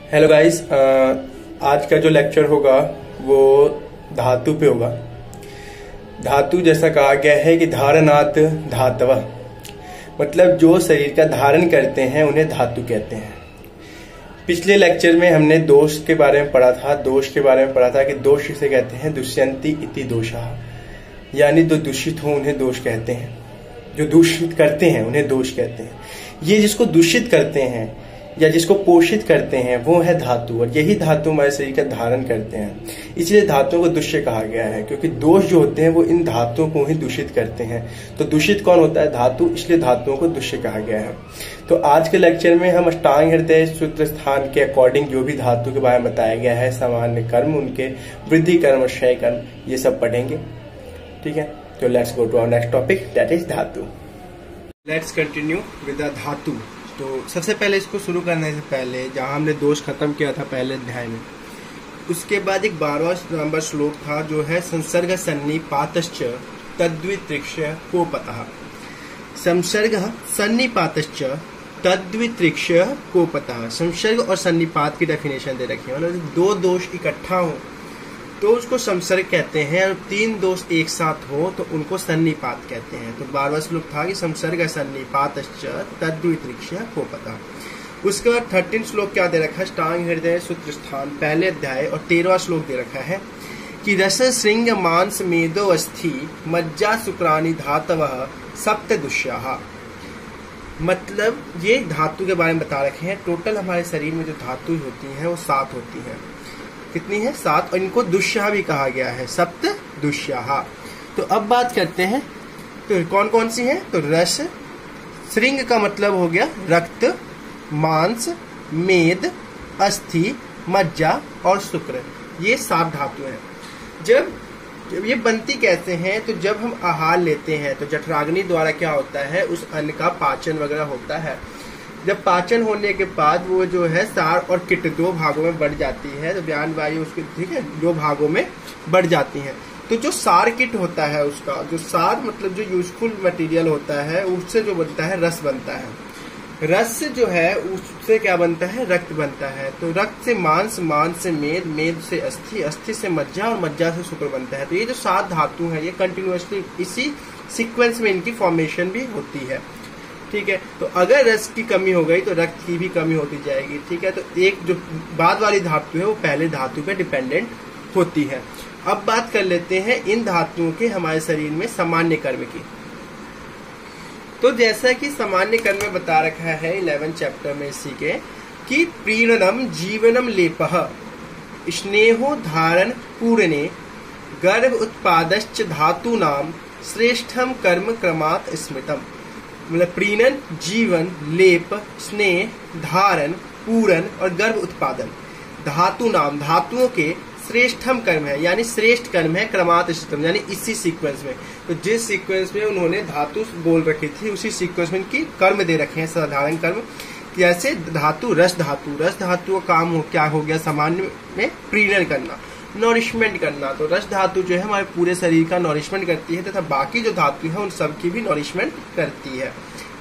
Hello guys, आज का जो लेक्चर होगा वो धातु पे होगा। धातु जैसा कहा गया है कि धारणात धातव, मतलब जो शरीर का धारण करते हैं उन्हें धातु कहते हैं। पिछले लेक्चर में हमने दोष के बारे में पढ़ा था। कि दोष किसे कहते हैं? दुष्यंती इति दोषः, यानी जो दूषित हो उन्हें दोष कहते हैं, जो दूषित करते हैं उन्हें दोष कहते हैं। ये जिसको दूषित करते हैं या जिसको पोषित करते हैं वो है धातु, और यही धातु हमारे शरीर का धारण करते हैं। इसलिए धातुओं को दुष्य कहा गया है, क्योंकि दोष जो होते हैं वो इन धातुओं को ही दूषित करते हैं। तो दूषित कौन होता है? धातु, इसलिए धातुओं को दुष्य कहा गया है। तो आज के लेक्चर में हम अष्टांग हृदय सूत्र स्थान के अकॉर्डिंग जो भी धातु के बारे में बताया गया है, सामान्य कर्म, उनके वृद्धि कर्म और क्षय कर्म, ये सब पढ़ेंगे। ठीक है, तो let's go to our next topic, that is dhatu. Let's continue with the dhatu. तो सबसे पहले इसको शुरू करने से पहले जहां हमने दोष खत्म किया था पहले अध्याय में, उसके बाद एक 12वां नंबर श्लोक था जो है संसर्ग सन्निपातश्च तद्वितृक्ष्य कोपतः। संसर्ग सन्निपातश्च तद्वितृक्ष्य कोपतः, संसर्ग और सन्निपात की डेफिनेशन दे रखी है। मतलब दो दोष इकट्ठा हो तो उसको संसर्ग कहते हैं, और तीन दोष एक साथ हो तो उनको सन्निपात कहते हैं। तो 12वां श्लोक था कि संसर्ग सन्निपातश्च तद्वितृक्ष्य कोपतः। उसके बाद 13 श्लोक क्या दे रखा है? अष्टांग हृदय सूत्र स्थान पहले अध्याय, और 13वां श्लोक दे रखा है कि रस श्रृंग मांस मेदो अस्थि मज्जा शुक्राणि धातवः सप्त दुष्याः। मतलब ये धातु के बारे में बता रखे हैं। टोटल हमारे शरीर में जो धातु होती है वो 7 होती है। कितनी है? 7, और इनको दुष्याः भी कहा गया है, सप्त दुष्याः। तो अब बात करते हैं तो कौन कौन सी है? तो रस, श्रृंग का मतलब हो गया रक्त, मांस, मेद, अस्थि, मज्जा और शुक्र, ये 7 धातु हैं। जब ये बनती कैसे हैं? तो जब हम आहार लेते हैं तो जठराग्नि द्वारा क्या होता है, उस अन्न का पाचन वगैरह होता है। जब पाचन होने के बाद वो जो है सार और किट 2 भागों में बढ़ जाती है, तो व्यान वायु उसके, ठीक है, 2 भागों में बढ़ जाती है। तो जो सार किट होता है, उसका जो सार मतलब जो यूजफुल मटेरियल होता है, उससे जो बनता है रस बनता है। रस से जो है उससे क्या बनता है? रक्त बनता है। तो रक्त से मांस, मांस से मेद, मेद से अस्थि, अस्थि से मज्जा और मज्जा से शुक्र बनता है। तो ये जो 7 धातु है ये कंटिन्यूअसली इसी सीक्वेंस में इनकी फॉर्मेशन भी होती है। ठीक है, तो अगर रस की कमी हो गई तो रक्त की भी कमी होती जाएगी। ठीक है, तो एक जो बाद वाली धातु है वो पहले धातु पे डिपेंडेंट होती है। अब बात कर लेते हैं इन धातुओं के हमारे शरीर में सामान्य कर्म की। तो जैसा कि सामान्य कर्म में बता रखा है 11 चैप्टर में इसी के, कि प्रीणनम जीवनम लेपः स्नेहो धारण पूर्णे गर्भ उत्पादश्च धातु नाम श्रेष्ठम कर्म क्रमात् स्मृतम। मतलब प्रीणन, जीवन, लेप, स्नेह, धारण, पूरण और गर्भ उत्पादन, धातु नाम, धातुओं के श्रेष्ठम कर्म है, यानी श्रेष्ठ कर्म है, क्रमात् स्मृतम, यानी इसी सीक्वेंस में। तो जिस सीक्वेंस में उन्होंने धातु बोल रखी थी उसी सीक्वेंस में इनकी कर्म दे रखे हैं, साधारण कर्म। जैसे धातु रस धातु, रस धातु का काम क्या हो गया? सामान्य में प्रीणन करना, नॉरिशमेंट करना। तो रस धातु जो है हमारे पूरे शरीर का नॉरिशमेंट करती है, तथा बाकी जो धातु है उन सब की भी नॉरिशमेंट करती है।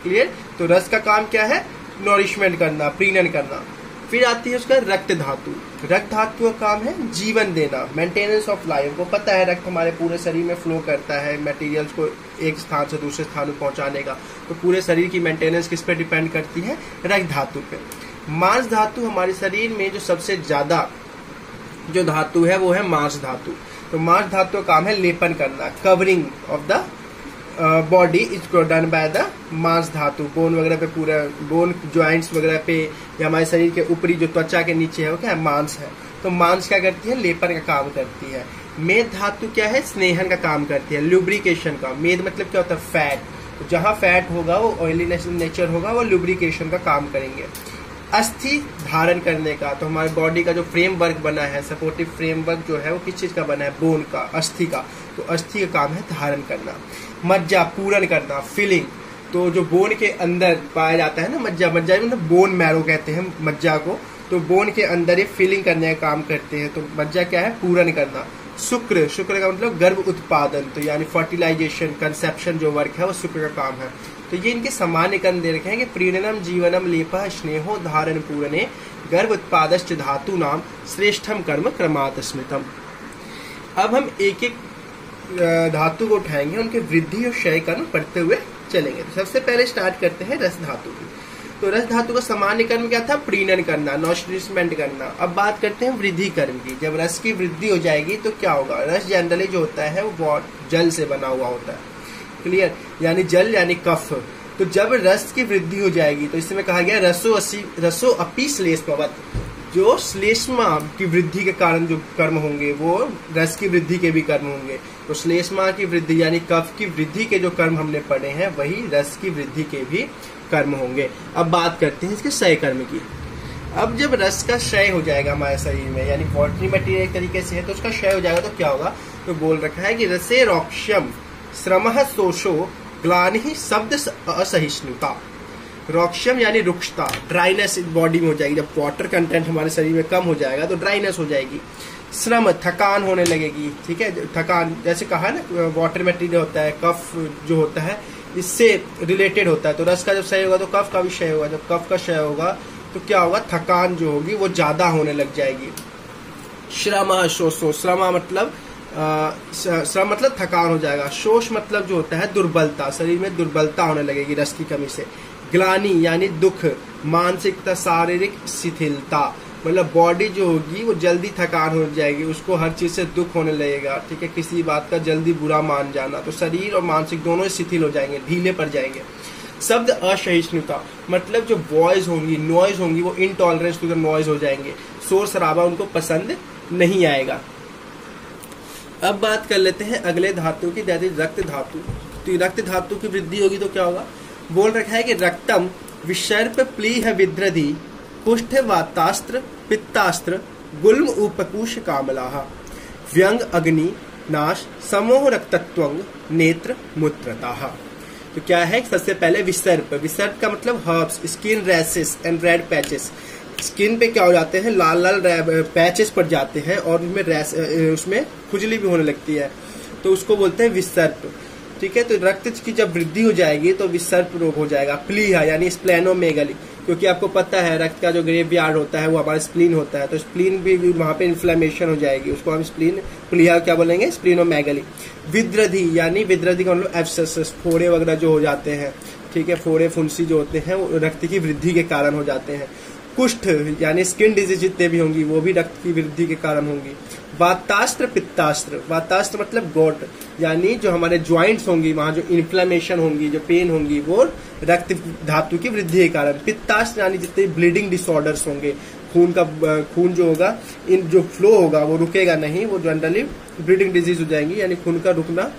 क्लियर? तो रस का काम क्या है? नॉरिशमेंट करना, प्रीणन करना। फिर आती है उसका रक्त धातु। रक्त धातु का काम है जीवन देना, मेंटेनेंस ऑफ लाइफ। को पता है रक्त हमारे पूरे शरीर में फ्लो करता है मटेरियल्स को एक स्थान से दूसरे स्थान में पहुंचाने का। तो पूरे शरीर की मेंटेनेंस किस पे डिपेंड करती है? रक्त धातु पे। मांस धातु हमारे शरीर में जो सबसे ज्यादा जो धातु है वो है मांस धातु। तो मांस धातु का काम है लेपन करना, covering of the body is done by the मांस धातु। बोन वगैरह पे, पूरा बोन ज्वाइंट्स वगैरह पे, या हमारे शरीर के ऊपरी जो त्वचा के नीचे है वो क्या है? मांस है। तो मांस क्या करती है? लेपन का काम करती है। मेद धातु क्या है? स्नेहन का काम करती है, लुब्रिकेशन का। मेद मतलब क्या होता है? फैट। तो जहां फैट होगा वो ऑयली नेचर होगा, वो लुब्रिकेशन का काम करेंगे। अस्थि धारण करने का। तो हमारे बॉडी का जो फ्रेमवर्क बना है, सपोर्टिव फ्रेमवर्क जो है वो किस चीज का बना है? बोन का, अस्थि का। तो अस्थि का काम है धारण करना। मज्जा पूरण करना, फिलिंग। तो जो बोन के अंदर पाया जाता है ना मज्जा, मज्जा मतलब बोन मैरो कहते हैं मज्जा को। तो बोन के अंदर ये फिलिंग करने का काम करते हैं। तो मज्जा क्या है? पूरण करना। शुक्र, शुक्र का मतलब गर्भ उत्पादन, तो यानी फर्टिलाइजेशन, कंसेप्शन जो वर्क है वो शुक्र का काम है। तो ये इनके सामान्य कर्ण दे रखे हैं कि प्रीणनम जीवनम लेपः स्नेहो धारण पूरणे गर्भ उत्पादश्च धातु नाम श्रेष्ठम कर्म क्रमात् स्मृतम। अब हम एक एक धातु को उठाएंगे, उनके वृद्धि और क्षय कर्म पढ़ते हुए चलेंगे। तो सबसे पहले स्टार्ट करते हैं रस धातु की। तो रस धातु का सामान्य कर्म क्या था? प्रीणन करना, नॉरिशमेंट करना। अब बात करते हैं वृद्धि कर्म की। जब रस की वृद्धि हो जाएगी तो क्या होगा? रस जनरली जो होता है वो जल से बना हुआ होता है, क्लियर, यानी जल यानी कफ। तो जब रस की वृद्धि हो जाएगी तो इसमें कहा गया रसो अपि श्लेष्मवत्, जो श्लेष्मा की वृद्धि के कारण जो कर्म होंगे वो रस की वृद्धि के भी कर्म होंगे। तो श्लेष्मा की वृद्धि यानी कफ की वृद्धि के जो कर्म हमने पढ़े हैं वही रस की वृद्धि के भी कर्म होंगे। अब बात करते हैं इसके क्षय कर्म की। अब जब रस का क्षय हो जाएगा हमारे शरीर में, यानी वॉटरी मटेरियल एक तरीके से है, तो उसका क्षय हो जाएगा तो क्या होगा? तो बोल रखा है कि रसे रोक्ष्यम श्रमः शोषो ग्लानिः शब्द असहिष्णुता। रोक्ष्यम यानी रुक्षता, ड्राइनेस बॉडी में हो जाएगी। जब वाटर कंटेंट हमारे शरीर में कम हो जाएगा तो ड्राइनेस हो जाएगी। श्रम, थकान होने लगेगी, ठीक है। थकान जैसे कहा ना, वाटर मटेरियल होता है, कफ जो होता है इससे रिलेटेड होता है। तो रस का जब क्षय होगा तो कफ का भी क्षय होगा। जब कफ का क्षय होगा तो क्या होगा? थकान जो होगी वो ज्यादा होने लग जाएगी। श्रम शोषो, श्रम मतलब थकान हो जाएगा। शोष मतलब जो होता है दुर्बलता, शरीर में दुर्बलता होने लगेगी रस की कमी से। ग्लानि यानी दुख, मानसिकता, शारीरिक शिथिलता, मतलब बॉडी जो होगी वो जल्दी थकान हो जाएगी, उसको हर चीज से दुख होने लगेगा, ठीक है। किसी बात का जल्दी बुरा मान जाना, तो शरीर और मानसिक दोनों शिथिल हो जाएंगे, ढीले पड़ जाएंगे। शब्द असहिष्णुता मतलब जो वॉइस होंगी, नॉइज होंगी, वो इनटॉलरेंस टू द नॉइज हो जाएंगे। शोर शराबा उनको पसंद नहीं आएगा। अब बात कर लेते हैं अगले धातु की, दैट इज रक्त धातु। तो रक्त धातु की वृद्धि होगी तो क्या होगा? बोल रखा है कि रक्तम विसर्प प्लीह विद्रधि कुष्ठ वातास्त्र पित्तास्त्र गुल्म उपकुश कामलाः व्यंग अग्नि नाश समोह रक्तत्वंग नेत्र मूत्रताः। तो क्या है? सबसे पहले विसर्प। विसर्प का मतलब herbs, skin rashes and red patches. Skin पे क्या हो जाते हैं? लाल लाल पैचेस पड़ जाते हैं और उसमें खुजली भी होने लगती है, तो उसको बोलते हैं विसर्प, ठीक है। तो रक्त की जब वृद्धि हो जाएगी तो विसर्प रोग हो जाएगा। प्लीहा यानी स्प्लेनोमेगाली, क्योंकि आपको पता है रक्त का जो ग्रेवयार्ड होता है वो हमारा स्प्लीन होता है, तो स्प्लीन भी वहां पे इन्फ्लेमेशन हो जाएगी, उसको हम स्प्लीन, प्लीहा क्या बोलेंगे? स्प्लीनोमेगाली। विद्रधि यानी विद्रधि का मतलब एब्सेस, फोड़े वगैरह जो हो जाते हैं, ठीक है, फोड़े फुंसी जो होते हैं वो रक्त की वृद्धि के कारण हो जाते हैं। कुष्ठ यानी स्किन डिजीज जितने भी होंगी वो भी रक्त की वृद्धि के कारण होंगी। वातास्त्र पित्तास्त्र, वातास्त्र मतलब गोट, यानी जो हमारे ज्वाइंट्स होंगी वहां जो इन्फ्लेमेशन होंगी, जो पेन होंगी वो रक्त धातु की वृद्धि के कारण। पित्तास्त्र यानी जितने ब्लीडिंग डिसऑर्डर्स होंगे, खून जो होगा, इन जो फ्लो होगा वो रुकेगा नहीं, वो जनरली ब्लीडिंग डिजीज हो जाएंगी, यानी खून का रुकना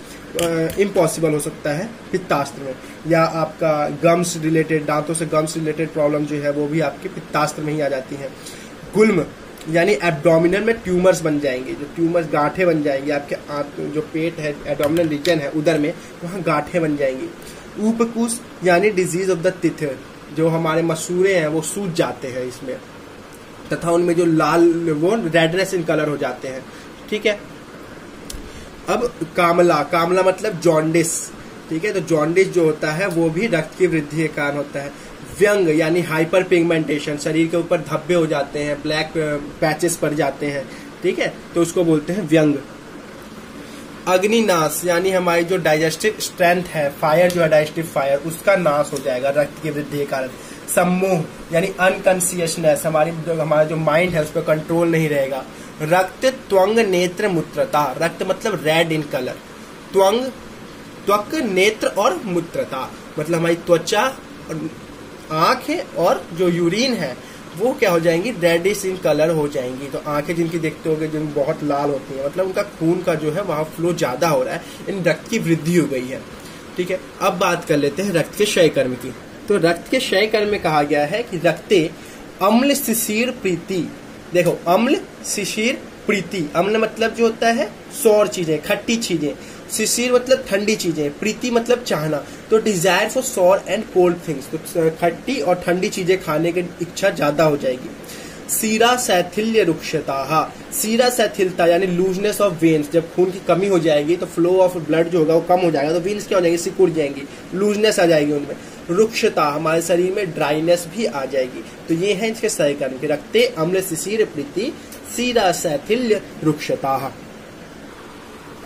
इम्पॉसिबल हो सकता है पित्तास्त्र में। या आपका गम्स रिलेटेड, दांतों से गम्स रिलेटेड प्रॉब्लम जो है वो भी आपके पित्तास्त्र में ही आ जाती है। गुल्म यानी एब्डोमिनल में ट्यूमर्स बन जाएंगे, जो ट्यूमर्स गांठें बन जाएंगी, आपके जो पेट है, एब्डोमिनल रीजन है उधर में, वहां गांठें बन जाएंगी। उपकुश यानी डिजीज ऑफ द टिथ, जो हमारे मसूड़े हैं वो सूज जाते हैं इसमें, तथा उनमें जो लाल वो रेडनेस इन कलर हो जाते हैं, ठीक है। अब कामला, कामला मतलब जॉन्डिस, ठीक है। तो जॉन्डिस जो होता है वो भी रक्त की वृद्धि के कारण होता है। व्यंग यानी हाइपर पिगमेंटेशन, शरीर के ऊपर धब्बे हो जाते हैं, ब्लैक पैचेस पड़ जाते हैं, ठीक है, तो उसको बोलते हैं व्यंग। अग्निनाश यानी हमारी जो डाइजेस्टिव स्ट्रेंथ है, फायर जो है डाइजेस्टिव फायर, उसका नाश हो जाएगा रक्त की वृद्धि के कारण। सम्मोह यानी अनकॉन्शियसनेस, हमारा जो माइंड है उस पर कंट्रोल नहीं रहेगा। रक्त त्वंग नेत्र मूत्रता, रक्त मतलब रेड इन कलर, त्वंग त्वक नेत्र और मूत्रता मतलब हमारी त्वचा और आंखें और जो यूरिन है वो क्या हो जाएंगी? रेडिश इन कलर हो जाएंगी। तो आंखें जिनकी देखते होंगे जिन बहुत लाल होती है, मतलब उनका खून का जो है वहां फ्लो ज्यादा हो रहा है, इन रक्त की वृद्धि हो गई है, ठीक है। अब बात कर लेते हैं रक्त के क्षय कर्म की। तो रक्त के क्षय कर्म में कहा गया है कि रक्ते अम्ल शिशिर प्रीति, देखो अम्ल शिशिर प्रीति, अम्ल मतलब जो होता है सौर चीजें, खट्टी चीजें, शिशिर मतलब ठंडी चीजें, प्रीति मतलब चाहना, तो desire for sour and cold things, तो खट्टी और ठंडी चीजें खाने की इच्छा ज्यादा हो जाएगी। सीरा शैथिल्य रुक्षताहा। सीरा शैथिलता यानी लूजनेस ऑफ वेन्स, जब खून की कमी हो जाएगी तो फ्लो ऑफ ब्लड जो होगा वो कम हो जाएगा, तो वेन्स क्या हो जाएगी, सिकुड़ जाएंगी, लूजनेस आ जाएगी उनमें। रुक्षता, हमारे शरीर में ड्राइनेस भी आ जाएगी। तो ये है इसके सही कर्म के, रक्ते अम्ल शिशिर प्रीति सीरा शैथिल्य रुक्षताहा।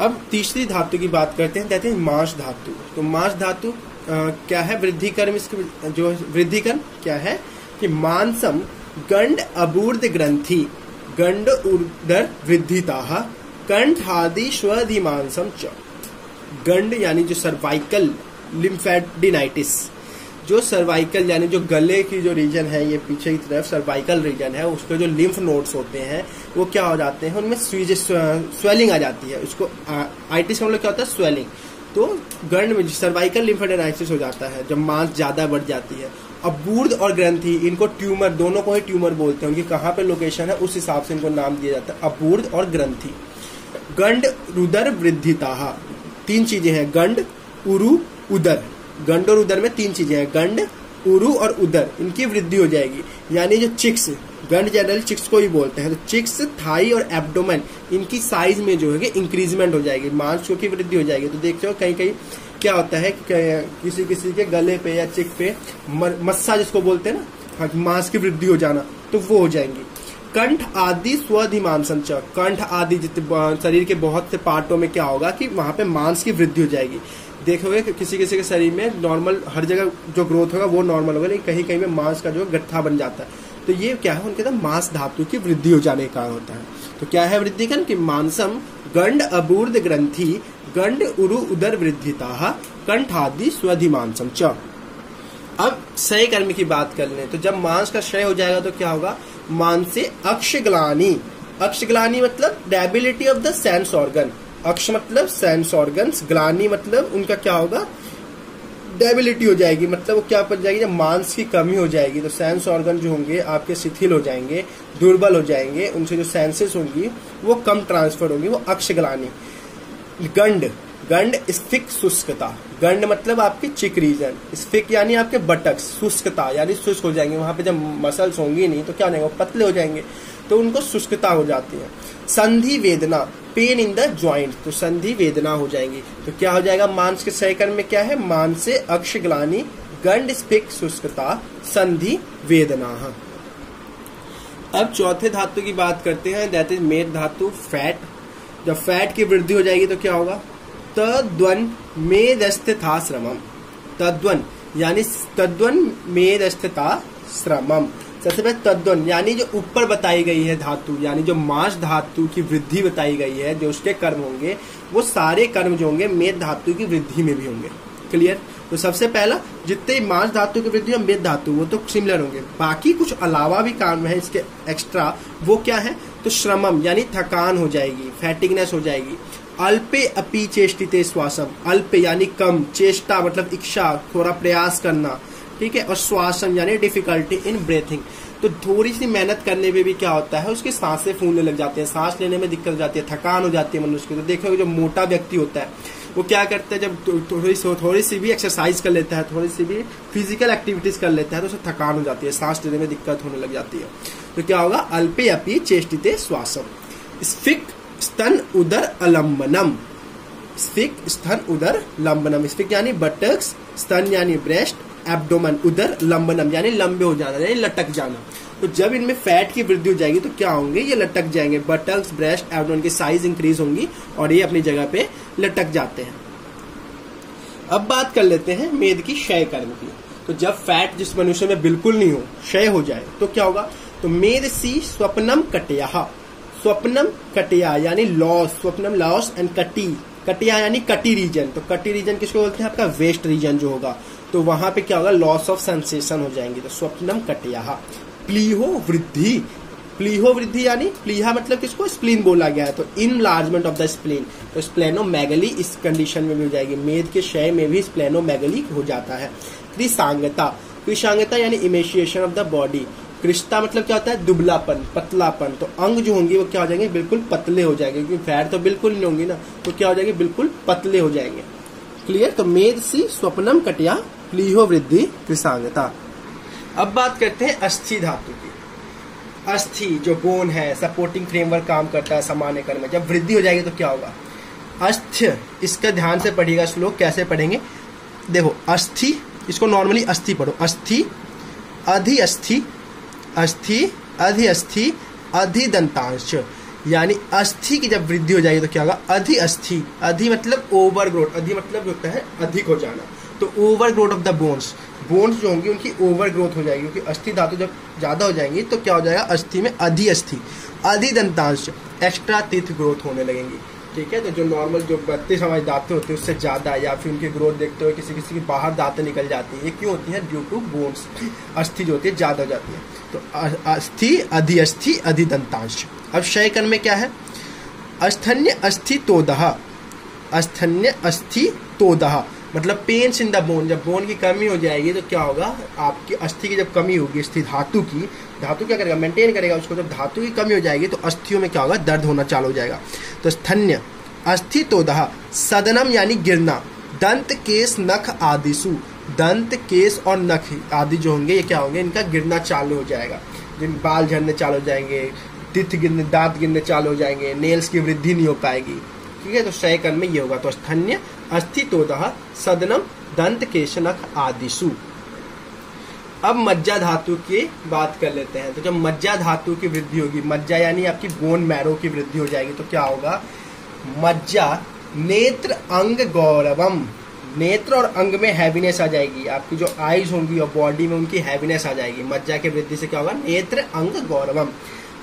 अब तीसरी धातु की बात करते हैं, कहते हैं मांस धातु। तो मांस धातु क्या है, वृद्धि कर्म, इसके जो वृद्धि कर्म क्या है कि मांसम गंड अबूर्द ग्रंथि गंड उदर वृद्धिताः कंठादि स्वधिमांसम च। गंड यानी जो सर्वाइकल लिम्फेडिनाइटिस, जो सर्वाइकल यानी जो गले की जो रीजन है, ये पीछे की तरफ सर्वाइकल रीजन है, उसके जो लिम्फ नोड्स होते हैं वो क्या हो जाते हैं, उनमें स्वेलिंग आ जाती है। उसको आइटिस का मतलब क्या होता है, स्वेलिंग। तो गंड में सर्वाइकल लिम्फेडिनाइटिस हो जाता है जब मांस ज्यादा बढ़ जाती है। अबूर्द और ग्रंथि, इनको ट्यूमर, दोनों को ही ट्यूमर बोलते हैं, उनकी कहाँ पे लोकेशन है उस हिसाब से इनको नाम दिया जाता है, अबूर्द और ग्रंथि। गंड रुदर वृद्धिताः, तीन चीजें हैं, गंड उरु उदर। गंड और उदर में तीन चीजें हैं, गंड उरु और उदर, इनकी वृद्धि हो जाएगी। यानी जो चिक्स, गंड जनरल चिक्स को ही बोलते हैं, तो चिक्स, थाई और एब्डोमेन, इनकी साइज में जो है इंक्रीजमेंट हो जाएगी, मांसपेशियों की वृद्धि हो जाएगी। तो देखते हो कहीं कहीं क्या होता है कि किसी किसी के गले पे या चिक पे मस्सा जिसको बोलते हैं ना, मांस की वृद्धि हो जाना, तो वो हो जाएंगी। कंठ आदि स्वधिमांसम च, कंठ आदि जितने शरीर के बहुत से पार्टों में क्या होगा कि वहां पे मांस की वृद्धि हो जाएगी। देखोगे कि किसी किसी के शरीर में नॉर्मल हर जगह जो ग्रोथ होगा वो नॉर्मल होगा, लेकिन कहीं कहीं में मांस का जो गट्ठा बन जाता है, तो ये क्या है, उनके अंदर मांस धातु की वृद्धि हो जाने का होता है। तो क्या है वृद्धि कर्म कि मांसम गंड अबूर्द ग्रंथि गंड उरु उदर वृद्धिताः कंठादि स्वधिमांसम च। अब क्षय कर्म की बात कर लें, तो जब मांस का क्षय हो जाएगा तो क्या होगा, मांस से अक्षग्लानि, अक्षग्लानि मतलब debility of the sense organ, अक्ष मतलब सेंस ऑर्गन्स, ग्लानि मतलब उनका क्या होगा, डेबिलिटी हो जाएगी, मतलब वो क्या बन जाएगी, जब मांस की कमी हो जाएगी तो सेंस ऑर्गन जो होंगे आपके शिथिल हो जाएंगे, दुर्बल हो जाएंगे, उनसे जो सेंसेस होंगी वो कम ट्रांसफर होंगी, वो अक्षग्लानि। गंड, गंड स्फिक शुष्कता, गंड मतलब आपकी चिक रीजन, स्फिक यानी आपके बटक्स, शुष्कता यानी शुष्क हो जाएंगे, वहां पे जब मसल्स होंगी नहीं तो क्या हो जाएंगे, पतले हो जाएंगे, तो उनको शुष्कता हो जाती है। संधि वेदना, पेन इन द ज्वाइंट, तो संधि वेदना हो जाएंगी। तो क्या हो जाएगा, मांस के क्षय कर्म में क्या है, मांस से अक्षग्लानि गंड स्फिक शुष्कता संधि वेदना। अब चौथे धातु की बात करते हैं, दैट इज मेद धातु, फैट। जब फैट की वृद्धि हो जाएगी तो क्या होगा, तद्वन मेदस्थिता श्रमम, तद्वन यानी तद्वन मेदस्थिता श्रमम। सबसे पहले तद्वन यानी जो ऊपर बताई गई है धातु, यानी जो मांस धातु की वृद्धि बताई गई है, जो उसके कर्म होंगे वो सारे कर्म जो होंगे मेद धातु की वृद्धि में भी होंगे। क्लियर। तो सबसे पहला जितने मांस धातु की वृद्धि और मेद धातु वो तो सिमिलर होंगे, बाकी कुछ अलावा भी काम है इसके एक्स्ट्रा, वो क्या है, तो श्रमम यानी थकान हो जाएगी, फैटिगनेस हो जाएगी। अल्पे अपि चेष्टिते श्वासम, अल्प यानी कम, चेष्टा मतलब इच्छा, थोड़ा प्रयास करना, ठीक है, और श्वासम यानी डिफिकल्टी इन ब्रेथिंग, तो थोड़ी सी मेहनत करने में भी क्या होता है, उसकी सांसें फूलने लग जाती है, सांस लेने में दिक्कत हो जाती है, थकान हो जाती है मनुष्य को। तो देखोगे जो मोटा व्यक्ति होता है वो क्या करता है, जब थोड़ी सी भी एक्सरसाइज कर लेता है, थोड़ी सी भी फिजिकल एक्टिविटीज कर लेता है तो उसे थकान हो जाती है, सांस लेने में दिक्कत होने लग जाती है। तो क्या होगा, अल्पे अपि चेष्टिते श्वासम। स्फिक स्तन उदर अलम्बनम, स्फिक स्तन उदर लंबनम, स्फिक यानी बटक्स, स्तन यानी ब्रेस्ट, एब्डोमन, उदर लंबनम यानी लंबे हो जाना, यानी लटक जाना। तो जब इनमें फैट की वृद्धि हो जाएगी तो क्या होंगे, ये लटक जाएंगे, बटक्स, ब्रेस्ट, एब्डोमन की साइज इंक्रीज होंगी और ये अपनी जगह पे लटक जाते हैं। अब बात कर लेते हैं मेद की क्षय कर्म की। तो जब फैट जिस मनुष्य में बिल्कुल नहीं हो, क्षय हो जाए तो क्या होगा, तो मेद सी स्वप्नम कटया, स्वप्नम कटया यानी लॉस, स्वप्नम लॉस एंड कटी, कटिया यानी कटी रीजन। तो कटी रीजन किसको बोलते हैं, आपका वेस्ट रीजन जो होगा, तो वहां पे क्या होगा, लॉस ऑफ सेंसेशन हो जाएंगी। तो स्वप्नम कटिया। प्लीहो वृद्धि, प्लीहो वृद्धि यानी प्लीहा मतलब किसको, स्प्लीन बोला गया है, तो इनलार्जमेंट ऑफ द स्प्लीन, तो स्प्लेनोमेगली इस कंडीशन में भी हो जाएगी, मेद के क्षय में भी स्प्लेनोमेगली हो जाता है। कृशांगता, कृशांगता यानी इमेशिएशन ऑफ द बॉडी, कृष्णता मतलब क्या होता है, दुबलापन, पतलापन, तो अंग जो होंगे वो क्या हो जाएंगे, बिल्कुल पतले हो जाएंगे, क्योंकि फैट तो बिल्कुल नहीं होंगी ना, तो क्या हो जाएंगे, बिल्कुल पतले हो जाएंगे। क्लियर। तो मेद सी स्वप्नम कटिया, प्लीहो वृद्धि, कृशांगता। अब बात करते हैं अस्थि धातु की। अस्थि जो बोन है, सपोर्टिंग फ्रेमवर्क काम करता है सामान्य कण में, जब वृद्धि हो जाएगी तो क्या होगा? अस्थ, इसका ध्यान से पढ़िएगा श्लोक, कैसे पढ़ेंगे देखो, अस्थि, इसको नॉर्मली अस्थि पढ़ो, अस्थि अधि अस्थि, अस्थि अधि अस्थि अधि दंतांश, यानी अस्थि की जब वृद्धि हो जाएगी तो क्या होगा? अधि अस्थि, अधि मतलब ओवर ग्रोथ, अधि मतलब जो होता है अधिक हो जाना, तो over growth of the bones, bones जो होंगी उनकी ओवर ग्रोथ हो जाएगी, क्योंकि अस्थि धातु जब ज्यादा हो जाएंगी तो क्या हो जाएगा? अस्थि में अधि अस्थि, अधि दंतांश, एक्स्ट्रा टीथ ग्रोथ होने लगेंगी। ठीक है, तो जो नॉर्मल जो 32 हमारे दांतें होते हैं उससे ज्यादा, या फिर उनकी ग्रोथ देखते हो किसी किसी की बाहर दांतें निकल जाती हैं, ये क्यों होती है? ड्यू टू बोन्स, अस्थि जो होती है ज्यादा हो जाती है। तो अस्थि अधि दंतांश। अब क्षय कण में क्या है? अस्थन्य अस्थि तोदह, अस्थन्य अस्थि तोदह मतलब पेन्स इन द बोन, जब बोन की कमी हो जाएगी तो क्या होगा? आपकी अस्थि की जब कमी होगी, अस्थि धातु की, धातु क्या करेगा? मेंटेन करेगा उसको, जब धातु की कमी हो जाएगी तो अस्थियों में क्या होगा? दर्द होना चालू हो जाएगा। तो स्थन्य अस्थि तोदह, सदनम यानी गिरना, दंत केस नख आदिसु, दंत केस और नख आदि जो होंगे ये क्या होंगे? इनका गिरना चालू हो जाएगा, जिन बाल झड़ने चालू हो जाएंगे, तिथ गिरने, दांत गिरने चालू हो जाएंगे, नेल्स की वृद्धि नहीं हो पाएगी। ठीक है, तो क्षय कण में ये होगा। तो स्थन्य अस्थि तोदह सदनम दंत केश नख आदिसु। अब मज्जा धातु की बात कर लेते हैं। तो जब मज्जा धातु की वृद्धि होगी, मज्जा यानी आपकी बोन मैरो की वृद्धि हो जाएगी तो क्या होगा? मज्जा नेत्र अंग गौरवम, नेत्र और अंग में हैवीनेस आ जाएगी, आपकी जो आईज होंगी और बॉडी में उनकी हैवीनेस आ जाएगी। मज्जा के वृद्धि से क्या होगा? नेत्र अंग गौरवम।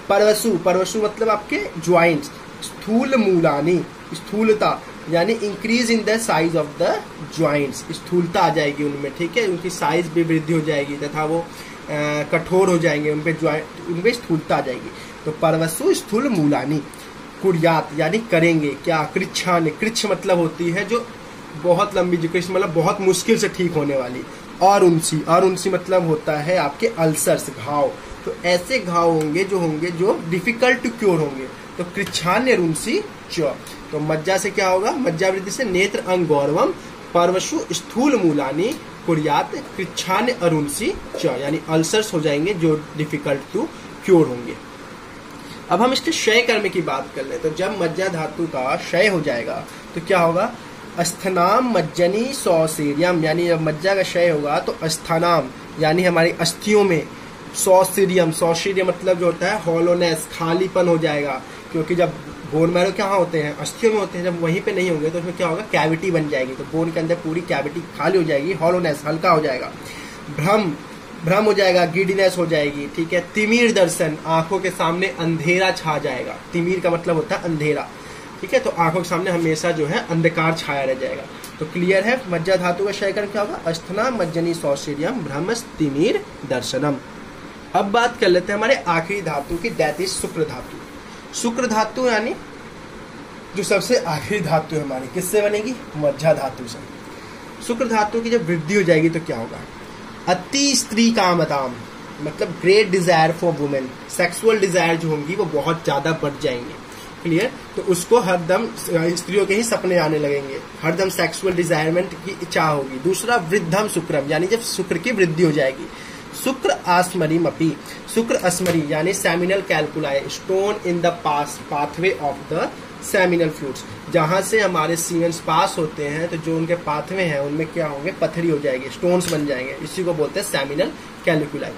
परवसु, परवसु मतलब आपके ज्वाइंट्स, स्थूल मूलानी, स्थूलता यानी increase in the size of the joints, स्थूलता आ जाएगी उनमें। ठीक है, उनकी साइज भी वृद्धि हो जाएगी तथा वो कठोर हो जाएंगे, उनपे ज्वाइंट, उनपे स्थूलता आ जाएगी। तो परवसु स्थूल मूलानी। कुर्यात यानी करेंगे क्या? कृच्छान, कृच्छ मतलब होती है जो बहुत लंबी, जो कृच्छ मतलब बहुत मुश्किल से ठीक होने वाली। और उनसी, और उनसी मतलब होता है आपके अल्सर्स, घाव। तो ऐसे घाव होंगे जो डिफिकल्ट टू क्योर होंगे। तो कृच्छान्य रुंसी च, तो मज्जा से क्या होगा? मज्जा वृद्धि से नेत्र अंग गौरवम, परवशु स्थूल मूलानी, कुर्यात कृच्छान्य अरुंसी च, यानी अल्सर्स हो जाएंगे जो डिफिकल्ट टू क्योर होंगे। अब हम इसके क्षय कर्म की बात कर ले। तो जब मज्जा धातु का क्षय हो जाएगा तो क्या होगा? अस्थनाम मज्जनी सौसीरियम, यानी जब मज्जा का क्षय होगा तो अस्थनाम यानी हमारी अस्थियों में, सौसीरियम, सौसीरियम मतलब जो होता है हॉलोनेस, खालीपन हो जाएगा, क्योंकि जब बोन मैरो कहाँ होते हैं? अस्थियों में होते हैं। जब वहीं पे नहीं होंगे तो उसमें क्या होगा? कैविटी बन जाएगी, तो बोन के अंदर पूरी कैविटी खाली हो जाएगी, हॉलोनेस हल्का हो जाएगा। भ्रम हो जाएगा, गिडीनेस हो जाएगी। ठीक है, तिमिर दर्शन, आंखों के सामने अंधेरा छा जाएगा। तिमिर का मतलब होता है अंधेरा। ठीक है, तो आंखों के सामने हमेशा जो है अंधकार छाया रह जाएगा। तो क्लियर है, मज्जा धातु का क्षय क्या होगा? अस्थना मज्जनी सौशीर्यम भ्रमस तिमिर दर्शनम। अब बात कर लेते हैं हमारे आखिरी धातु की, दैट इज शुक्र धातु। शुक्र धातु यानी जो सबसे आखिरी धातु है हमारी, किससे बनेगी? मज्जा धातु से। शुक्र धातु की जब वृद्धि हो जाएगी तो क्या होगा? अति स्त्री कामताम मतलब great desire for women, sexual desire जो होंगी वो बहुत ज्यादा बढ़ जाएंगे। क्लियर? तो उसको हरदम स्त्रियों के ही सपने आने लगेंगे, हरदम सेक्सुअल डिजायरमेंट की इच्छा होगी। दूसरा वृद्धम शुक्रम, यानी जब शुक्र की वृद्धि हो जाएगी। शुक्र आस्मरी मपी, शुक्र अस्मरी यानी seminal calculi, stone in the pathway of the seminal fluids, जहां से हमारे सीमेंस पास होते हैं तो जो उनके पाथवे हैं उनमें क्या होंगे? पथरी हो जाएगी, स्टोन्स बन जाएंगे। इसी को बोलते हैं सेमिनल कैलकुलाई।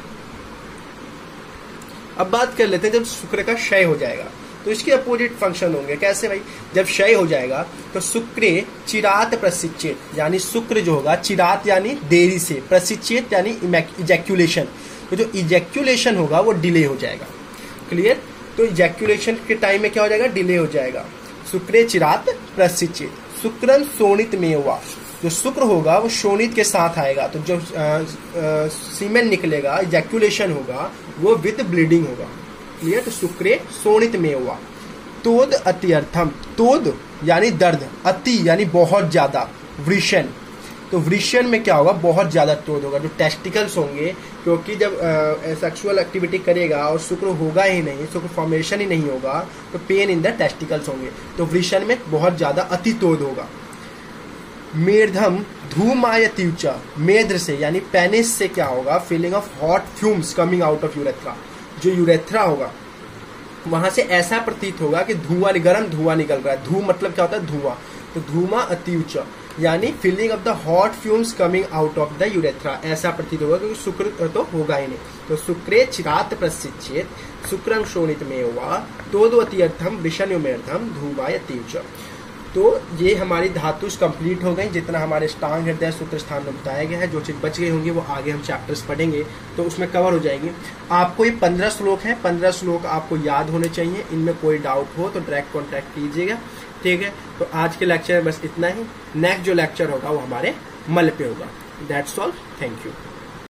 अब बात कर लेते हैं जब शुक्र का क्षय हो जाएगा तो इसके अपोजिट फंक्शन होंगे। कैसे भाई? जब क्षय हो जाएगा तो शुक्रे चिरात प्रसिचेत, यानी शुक्र जो होगा, चिरात यानी देरी से, प्रसिचेत यानी इजैक्यूलेशन, तो जो इजैक्यूलेशन होगा वो डिले हो जाएगा। क्लियर? तो इजैक्यूलेशन के टाइम में क्या हो जाएगा? डिले हो जाएगा। शुक्रे चिरात प्रसिचेत। शुक्रन शोणित में हुआ, जो शुक्र होगा वो शोणित के साथ आएगा, तो जो सीमेन निकलेगा, इजैक्यूलेशन होगा वो विद ब्लीडिंग होगा। क्लियर? तो शुक्रे शोणित में हुआ। तोद अत्यर्थम, तोद यानी दर्द, अति यानी बहुत ज्यादा, वृषण, तो वृषण में क्या होगा? बहुत ज्यादा तोद होगा, जो टेस्टिकल्स होंगे, क्योंकि जब सेक्सुअल एक्टिविटी करेगा और शुक्र होगा ही नहीं, शुक्र फॉर्मेशन ही नहीं होगा, तो पेन इन द टेस्टिकल्स होंगे, तो वृषण में बहुत ज्यादा अति तोद होगा। मेर्धम धूमायतीचा, मेद्र से यानी पेनिस से क्या होगा? Feeling of hot fumes coming out of urethra, जो यूरेथ्रा होगा वहां से ऐसा प्रतीत होगा कि धुआं, गर्म धुआं निकल रहा है। धूम मतलब क्या होता है? धुआं। तो धूमा अतिउच्च यानी feeling of the hot fumes coming out of the urethra, ऐसा प्रतीत होगा, क्योंकि शुक्र तो होगा ही नहीं। तो शुक्रे चिरात प्रसिच्छेद शुक्रम शोणित में हुआ तोदवतीर्थम विषण्युमेर्थम धूमाय अतिउच्च। तो ये हमारी धातुष कंप्लीट हो गई, जितना हमारे अष्टांग हृदय सूत्र स्थान में बताया गया है। जो चीज बच गई होंगी वो आगे हम चैप्टर्स पढ़ेंगे तो उसमें कवर हो जाएंगे। आपको ये 15 श्लोक है, 15 श्लोक आपको याद होने चाहिए। इनमें कोई डाउट हो तो डायरेक्ट कॉन्टैक्ट कीजिएगा, ठीक है। तो आज के लेक्चर में बस इतना ही। नेक्स्ट जो लेक्चर होगा वो हमारे मल पे होगा। That's all, thank you.